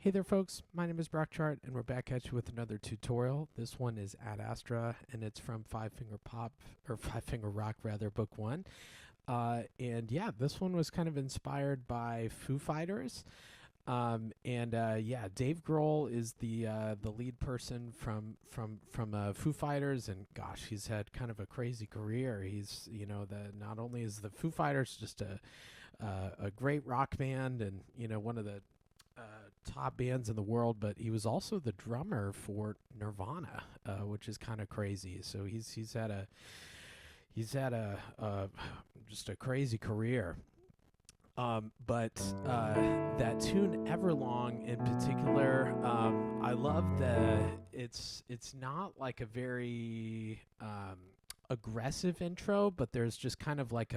Hey there folks, my name is Brock Chart and we're back at you with another tutorial. This one is at Astra and it's from Five Finger Pop, or Five Finger Rock rather, book one. And yeah, this one was kind of inspired by Foo Fighters. Dave Grohl is the lead person from Foo Fighters, and gosh, he's had kind of a crazy career. He's the not only is the Foo Fighters just a great rock band and one of the top bands in the world, but he was also the drummer for Nirvana, which is kind of crazy. So he's had a just a crazy career. But that tune Everlong in particular, I love the it's not like a very aggressive intro, but there's just kind of like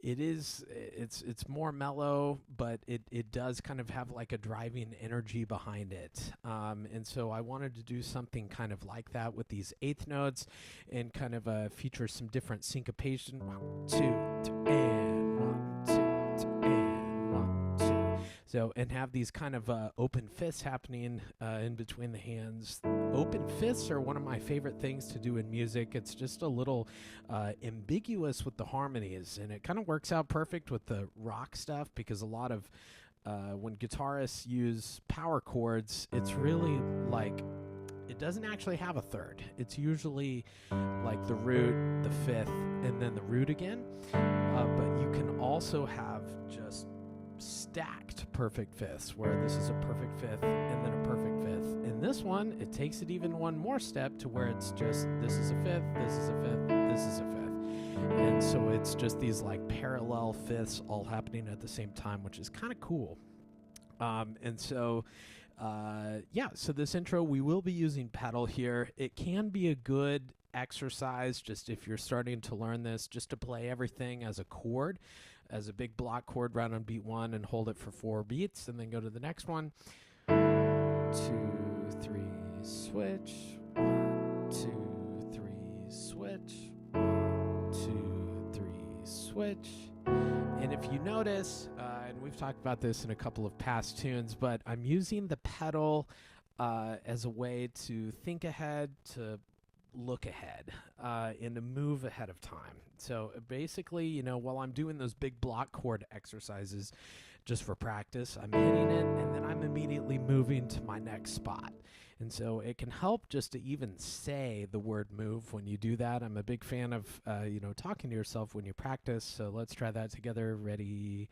it's more mellow, but it does kind of have like a driving energy behind it. And so I wanted to do something kind of like that with these eighth notes and kind of feature some different syncopation. 1, 2, and 1, 2, and 1, 2. So, and have these kind of open fists happening in between the hands. Open fists are one of my favorite things to do in music. It's just a little ambiguous with the harmonies, and it kind of works out perfect with the rock stuff because a lot of when guitarists use power chords, it's really like it doesn't actually have a third. It's usually like the root, the fifth, and then the root again. But you can also have just stacked perfect fifths, where this is a perfect fifth and then a perfect fifth. In this one, it takes it even one more step to where it's just this is a fifth, this is a fifth, this is a fifth. And so it's just these like parallel fifths all happening at the same time, which is kind of cool. So this intro, we will be using pedal here. It can be a good exercise just if you're starting to learn this, just to play everything as a chord, as a big block chord right on beat one and hold it for 4 beats and then go to the next one. 2, 3, switch. 1, 2, 3, switch. 1, 2, 3, switch. And if you notice, and we've talked about this in a couple of past tunes, but I'm using the pedal as a way to think ahead, to look ahead, and to move ahead of time. So basically, while I'm doing those big block chord exercises just for practice, I'm hitting it and then I'm immediately moving to my next spot. And so it can help just to even say the word move when you do that. I'm a big fan of, talking to yourself when you practice. So let's try that together. Ready?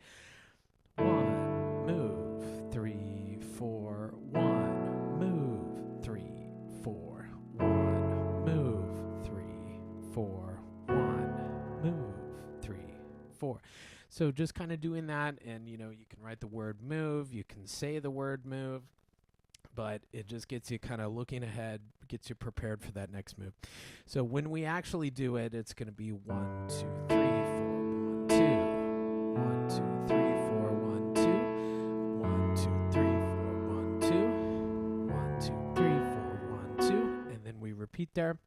1, move. 3, 4, 1, move. 3, 4, 1, move. 3, 4, 1, move. 3, 4. So just kind of doing that, and you can write the word move, you can say the word move, but it just gets you kind of looking ahead, gets you prepared for that next move. So when we actually do it, it's going to be 1, 2, 3, 4, 1, 2. 1, 2, 3, 4, 1, 2. 1, 2, 3, 4, 1, 2. 1, 2, 3, 4, 1, 2. And then we repeat there.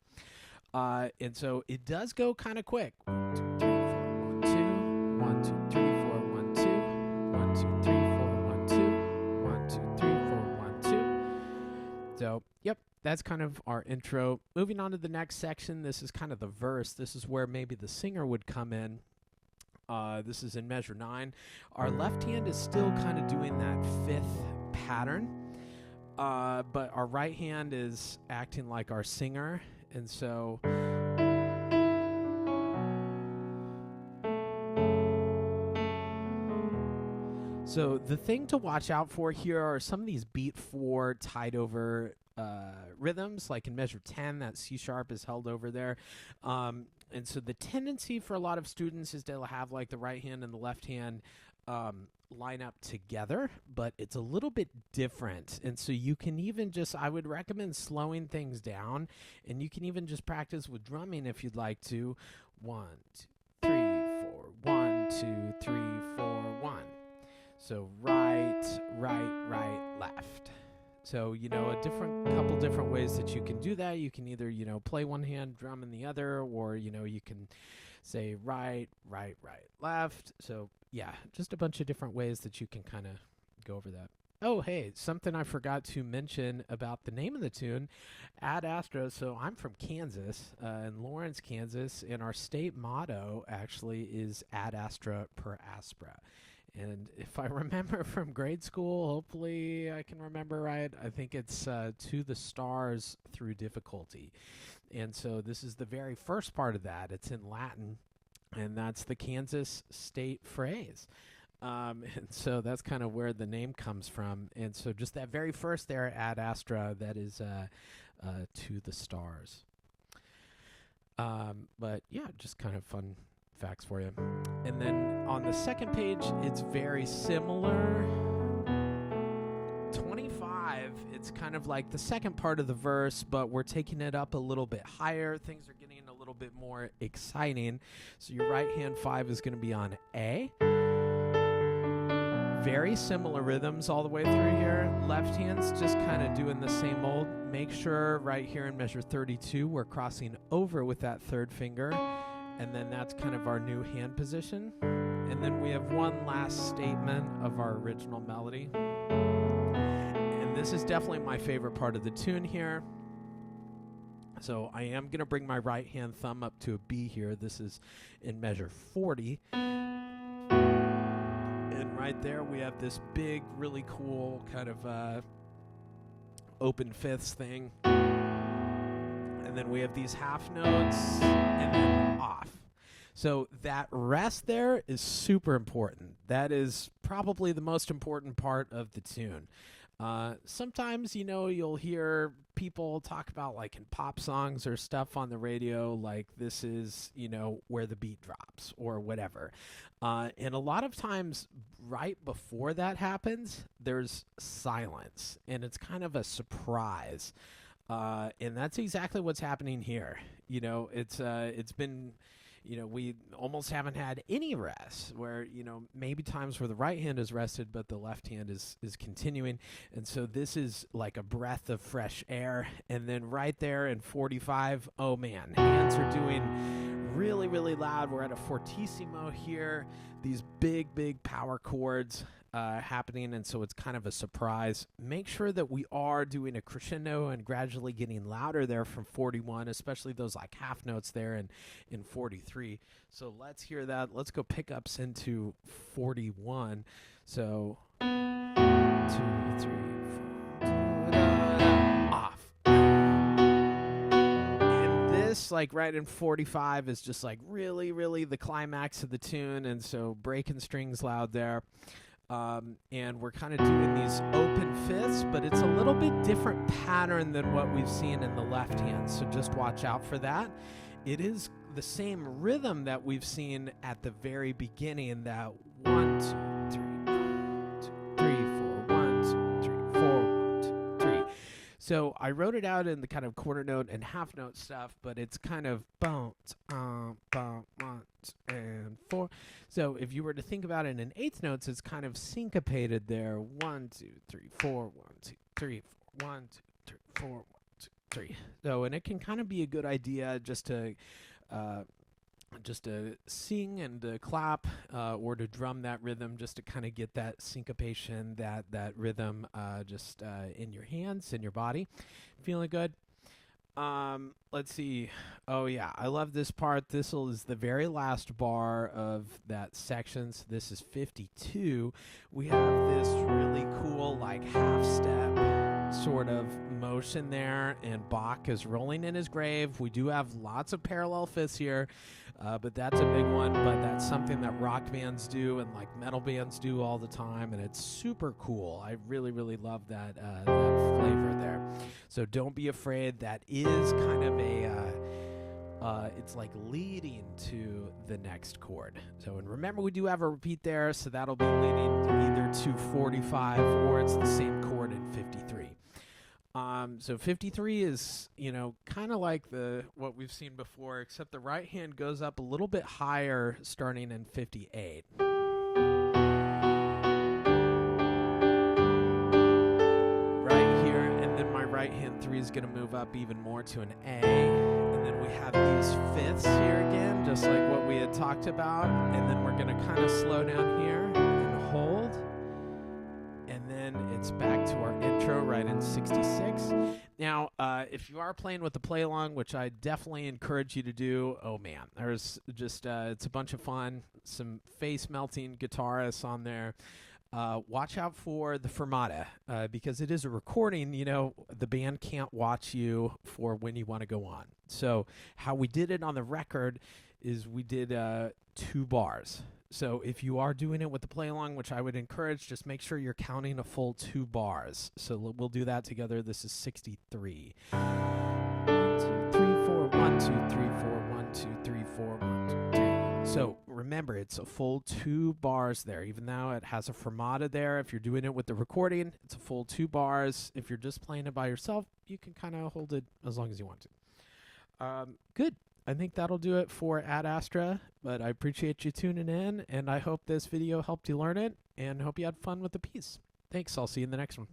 And so it does go kind of quick. 1, 2, 3, 4, 1, 2. 1, 2, 3, 4, 1, 2. 1, 2, 3, 4, 1, 2. 1, 2, 3, 4, 1, 2. So, yep, that's kind of our intro. Moving on to the next section, this is kind of the verse. This is where maybe the singer would come in. This is in measure 9. Our left hand is still kind of doing that fifth pattern, but our right hand is acting like our singer. And so the thing to watch out for here are some of these beat 4 tied over rhythms, like in measure 10, that C sharp is held over there. And so the tendency for a lot of students is to have like the right hand and the left hand line up together, but it's a little bit different. And so you can even I would recommend slowing things down, and you can even just practice with drumming if you'd like to. 1, 2, 3, 4, 1, 2, 3, 4, 1. So right, left. So, a couple different ways that you can do that. You can either, play one hand, drum in the other, or, you can say right, left. So, yeah, just a bunch of different ways that you can kind of go over that. Oh, hey, something I forgot to mention about the name of the tune, Ad Astra. So I'm from Kansas, in Lawrence, Kansas, and our state motto actually is Ad Astra per Aspera. And if I remember from grade school, hopefully I can remember right, I think it's to the stars through difficulty. And so this is the very first part of that. It's in Latin, and that's the Kansas state phrase. And so that's kind of where the name comes from. And so just that very first there, Ad Astra, that is to the stars. But yeah, just kind of fun facts for you. And then on the second page, it's very similar. 25, it's kind of like the second part of the verse, but we're taking it up a little bit higher. Things are getting a little bit more exciting. So your right hand 5 is going to be on A. Very similar rhythms all the way through here. Left hand's just kind of doing the same old. Make sure right here in measure 32, we're crossing over with that third finger. And then that's kind of our new hand position. And then we have one last statement of our original melody. And this is definitely my favorite part of the tune here. So I am going to bring my right hand thumb up to a B here. This is in measure 40. And right there we have this big, really cool kind of open fifths thing. And then we have these half notes and then off. So that rest there is super important. That is probably the most important part of the tune. Sometimes, you'll hear people talk about like in pop songs or stuff on the radio, like this is, where the beat drops or whatever. And a lot of times right before that happens, there's silence and it's kind of a surprise. And that's exactly what's happening here. It's been, we almost haven't had any rest where, maybe times where the right hand is rested, but the left hand is continuing. And so this is like a breath of fresh air. And then right there in 45, oh man, hands are doing really, really loud. We're at a fortissimo here. These big, big power chords happening, and so it's kind of a surprise. Make sure that we are doing a crescendo and gradually getting louder there from 41, especially those like half notes there in 43. So let's hear that. Let's go pickups into 41. So 2, 3, 4, off. And this, like right in 45, is just like really, really the climax of the tune, and so breaking strings loud there. And we're kind of doing these open fifths, but it's a little bit different pattern than what we've seen in the left hand. So just watch out for that. It is the same rhythm that we've seen at the very beginning, that 1, 2, 3, 1, 2, 3, 4, 1, 2, 3, 4, 1, 2, 3. So I wrote it out in the kind of quarter note and half note stuff, but it's kind of bounce, bounce, 1, 2, and 4. So if you were to think about it in eighth notes, it's kind of syncopated there. 1, 2, 3, 4, 1, 2, 3, 4, 1, 2, 3, 4, 1, 2, 3. So, and it can kind of be a good idea just to sing and to clap or to drum that rhythm, just to kind of get that syncopation, that rhythm just in your hands, in your body. Feeling good? Let's see. Oh yeah, I love this part. This is the very last bar of that section. So this is 52. We have this really cool like half step sort of motion there, and Bach is rolling in his grave. We do have lots of parallel fifths here, but that's a big one. But that's something that rock bands do and like metal bands do all the time, and it's super cool. I really, really love that flavor there. So don't be afraid. That is kind of it's like leading to the next chord. So, and remember, we do have a repeat there, so that'll be leading to either to 45 or it's the same chord in 53. So 53 is, kind of like what we've seen before, except the right hand goes up a little bit higher starting in 58. Right here, and then my right hand 3 is going to move up even more to an A. And then we have these fifths here again, just like what we had talked about. And then we're going to kind of slow down here and hold. And then it's 66. Now, if you are playing with the play along, which I definitely encourage you to do, oh man, there's just it's a bunch of fun. Some face melting guitarists on there. Watch out for the fermata because it is a recording. You know, the band can't watch you for when you want to go on. So how we did it on the record is we did 2 bars. So if you are doing it with the play along, which I would encourage, just make sure you're counting a full 2 bars. So we'll do that together. This is 63. 1, 2, 3, 4. 1, 2, 3, 4. 1, 2, 3, 4. 1, 2, 3. So remember, it's a full 2 bars there. Even though it has a fermata there, if you're doing it with the recording, it's a full 2 bars. If you're just playing it by yourself, you can kind of hold it as long as you want to. Good. I think that'll do it for Ad Astra, but I appreciate you tuning in, and I hope this video helped you learn it, and hope you had fun with the piece. Thanks. I'll see you in the next one.